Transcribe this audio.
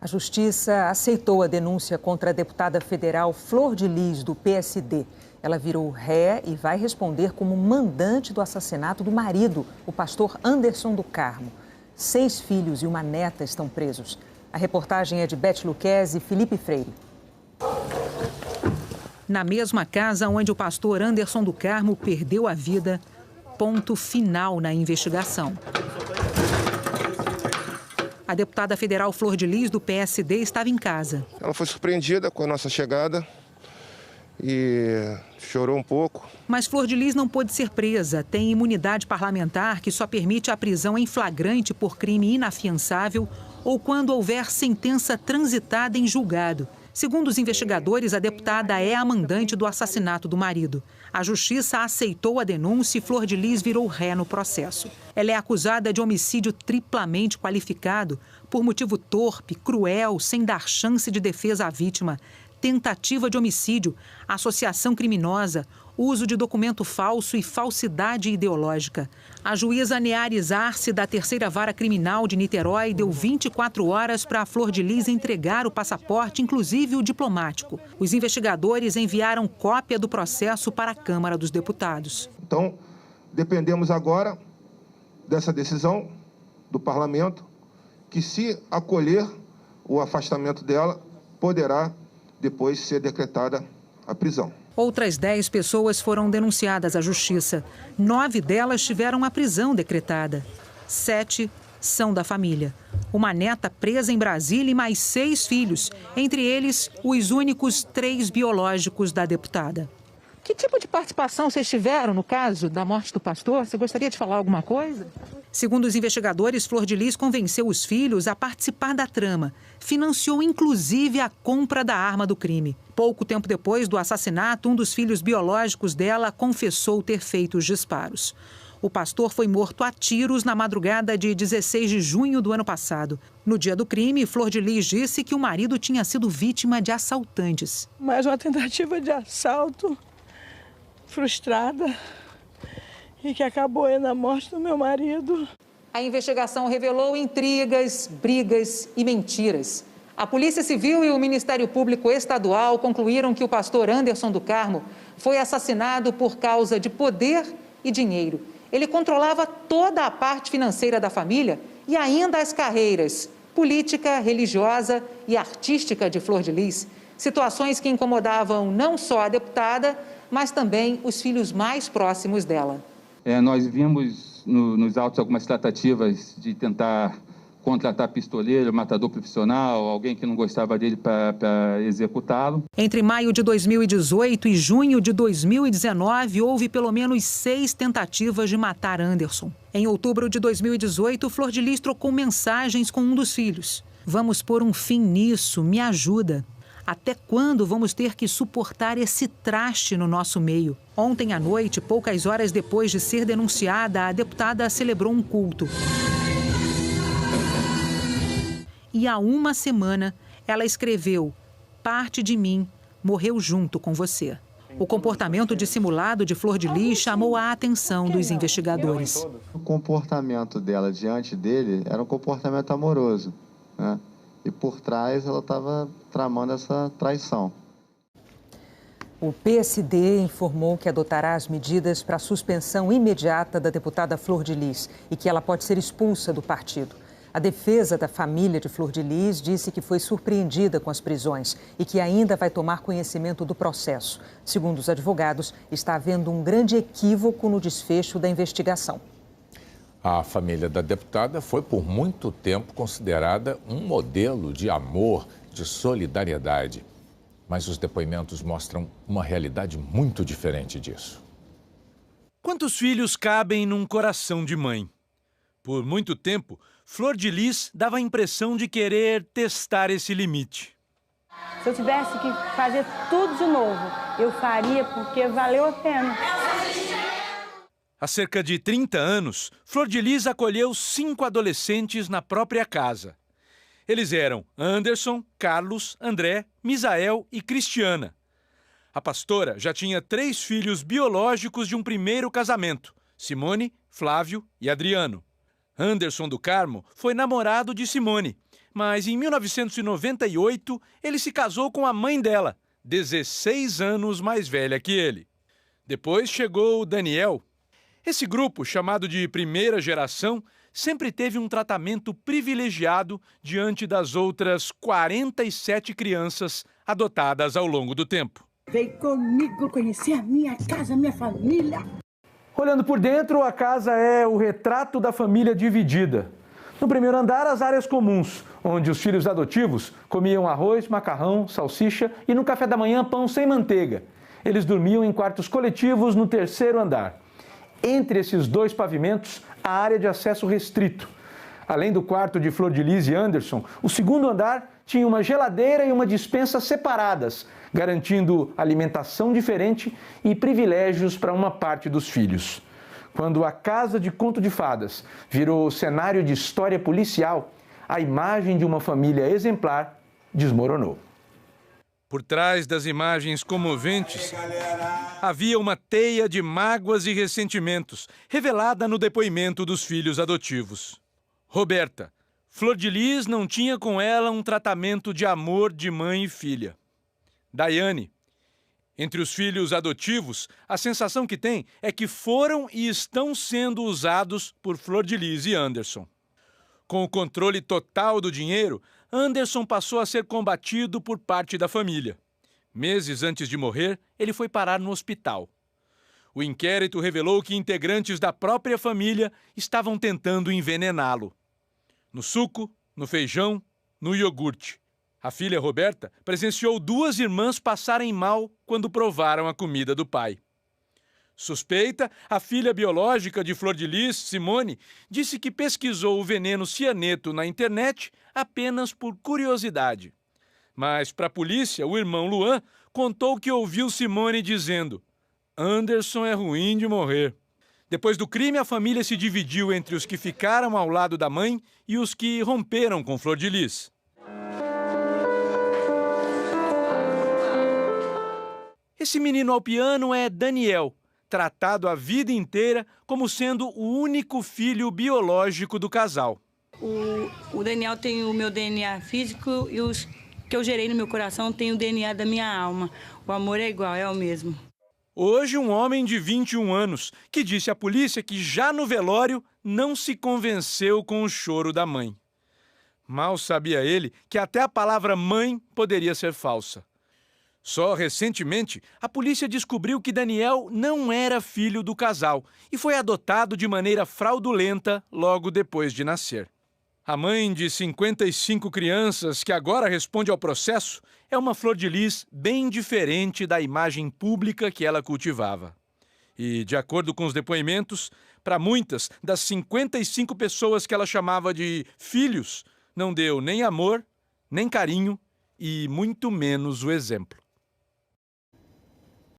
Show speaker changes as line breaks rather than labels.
A Justiça aceitou a denúncia contra a deputada federal Flor de Lis, do PSD. Ela virou ré e vai responder como mandante do assassinato do marido, o pastor Anderson do Carmo. 6 filhos e uma neta estão presos. A reportagem é de Beth Luquezzi e Felipe Freire.
Na mesma casa onde o pastor Anderson do Carmo perdeu a vida, ponto final na investigação. A deputada federal Flor de Lis, do PSD, estava em casa.
Ela foi surpreendida com a nossa chegada e chorou um pouco.
Mas Flor de Lis não pôde ser presa. Tem imunidade parlamentar que só permite a prisão em flagrante por crime inafiançável ou quando houver sentença transitada em julgado. Segundo os investigadores, a deputada é a mandante do assassinato do marido. A Justiça aceitou a denúncia e Flor de Lis virou ré no processo. Ela é acusada de homicídio triplamente qualificado por motivo torpe, cruel, sem dar chance de defesa à vítima, tentativa de homicídio, associação criminosa, uso de documento falso e falsidade ideológica. A juíza Neares Arce, da Terceira Vara Criminal de Niterói, deu 24 horas para a Flor de Lis entregar o passaporte, inclusive o diplomático. Os investigadores enviaram cópia do processo para a Câmara dos Deputados.
Então, dependemos agora dessa decisão do parlamento, que se acolher o afastamento dela, poderá depois ser decretada a prisão.
Outras 10 pessoas foram denunciadas à Justiça. 9 delas tiveram a prisão decretada. 7 são da família. Uma neta presa em Brasília e mais 6 filhos, entre eles os únicos 3 biológicos da deputada. Que tipo de participação vocês tiveram no caso da morte do pastor? Você gostaria de falar alguma coisa? Segundo os investigadores, Flor de Lis convenceu os filhos a participar da trama. Financiou inclusive a compra da arma do crime. Pouco tempo depois do assassinato, um dos filhos biológicos dela confessou ter feito os disparos. O pastor foi morto a tiros na madrugada de 16 de junho do ano passado. No dia do crime, Flor de Lis disse que o marido tinha sido vítima de assaltantes.
Mais uma tentativa de assalto frustrada e que acabou na morte do meu marido.
A investigação revelou intrigas, brigas e mentiras. A Polícia Civil e o Ministério Público Estadual concluíram que o pastor Anderson do Carmo foi assassinado por causa de poder e dinheiro. Ele controlava toda a parte financeira da família e ainda as carreiras política, religiosa e artística de Flor de Lis. Situações que incomodavam não só a deputada, mas também os filhos mais próximos dela.
Nós vimos nos autos algumas tratativas de tentar contratar pistoleiro, matador profissional, alguém que não gostava dele para executá-lo.
Entre maio de 2018 e junho de 2019, houve pelo menos 6 tentativas de matar Anderson. Em outubro de 2018, Flor de Lis trocou mensagens com um dos filhos. Vamos pôr um fim nisso, me ajuda. Até quando vamos ter que suportar esse traste no nosso meio? Ontem à noite, poucas horas depois de ser denunciada, a deputada celebrou um culto. E há uma semana, ela escreveu: "Parte de mim morreu junto com você". O comportamento dissimulado de Flor de Lis chamou a atenção dos investigadores.
O comportamento dela diante dele era um comportamento amoroso, né? E por trás ela estava tramando essa traição.
O PSD informou que adotará as medidas para a suspensão imediata da deputada Flor de Lis e que ela pode ser expulsa do partido. A defesa da família de Flor de Lis disse que foi surpreendida com as prisões e que ainda vai tomar conhecimento do processo. Segundo os advogados, está havendo um grande equívoco no desfecho da investigação.
A família da deputada foi por muito tempo considerada um modelo de amor, de solidariedade. Mas os depoimentos mostram uma realidade muito diferente disso.
Quantos filhos cabem num coração de mãe? Por muito tempo, Flor de Lis dava a impressão de querer testar esse limite.
Se eu tivesse que fazer tudo de novo, eu faria porque valeu a pena.
Há cerca de 30 anos, Flor de Lis acolheu 5 adolescentes na própria casa. Eles eram Anderson, Carlos, André, Misael e Cristiana. A pastora já tinha 3 filhos biológicos de um primeiro casamento, Simone, Flávio e Adriano. Anderson do Carmo foi namorado de Simone, Mas em 1998, ele se casou com a mãe dela, 16 anos mais velha que ele. Depois chegou o Daniel. Esse grupo, chamado de primeira geração, sempre teve um tratamento privilegiado diante das outras 47 crianças adotadas ao longo do tempo.
Vem comigo conhecer a minha casa, a minha família.
Olhando por dentro, a casa é o retrato da família dividida. No primeiro andar, as áreas comuns, onde os filhos adotivos comiam arroz, macarrão, salsicha e no café da manhã pão sem manteiga. Eles dormiam em quartos coletivos no terceiro andar. Entre esses dois pavimentos, a área de acesso restrito. Além do quarto de Flor de Lis e Anderson, o segundo andar tinha uma geladeira e uma despensa separadas, garantindo alimentação diferente e privilégios para uma parte dos filhos. Quando a Casa de Conto de Fadas virou cenário de história policial, a imagem de uma família exemplar desmoronou.
Por trás das imagens comoventes, havia uma teia de mágoas e ressentimentos, revelada no depoimento dos filhos adotivos. Roberta, Flor de Lis não tinha com ela um tratamento de amor de mãe e filha. Daiane, entre os filhos adotivos, a sensação que tem é que foram e estão sendo usados por Flor de Lis e Anderson. Com o controle total do dinheiro, Anderson passou a ser combatido por parte da família. Meses antes de morrer, ele foi parar no hospital. O inquérito revelou que integrantes da própria família estavam tentando envenená-lo. No suco, no feijão, no iogurte. A filha Roberta presenciou 2 irmãs passarem mal quando provaram a comida do pai. Suspeita, a filha biológica de Flor de Lis, Simone, disse que pesquisou o veneno cianeto na internet apenas por curiosidade. Mas, para a polícia, o irmão Luan contou que ouviu Simone dizendo: "Anderson é ruim de morrer". Depois do crime, a família se dividiu entre os que ficaram ao lado da mãe e os que romperam com Flor de Lis. Esse menino ao piano é Daniel, tratado a vida inteira como sendo o único filho biológico do casal.
O Daniel tem o meu DNA físico e os que eu gerei no meu coração tem o DNA da minha alma. O amor é igual, é o mesmo.
Hoje, um homem de 21 anos que disse à polícia que já no velório não se convenceu com o choro da mãe. Mal sabia ele que até a palavra mãe poderia ser falsa. Só recentemente, a polícia descobriu que Daniel não era filho do casal e foi adotado de maneira fraudulenta logo depois de nascer. A mãe de 55 crianças, que agora responde ao processo, é uma Flor de Lis bem diferente da imagem pública que ela cultivava. E, de acordo com os depoimentos, para muitas das 55 pessoas que ela chamava de filhos, não deu nem amor, nem carinho e muito menos o exemplo.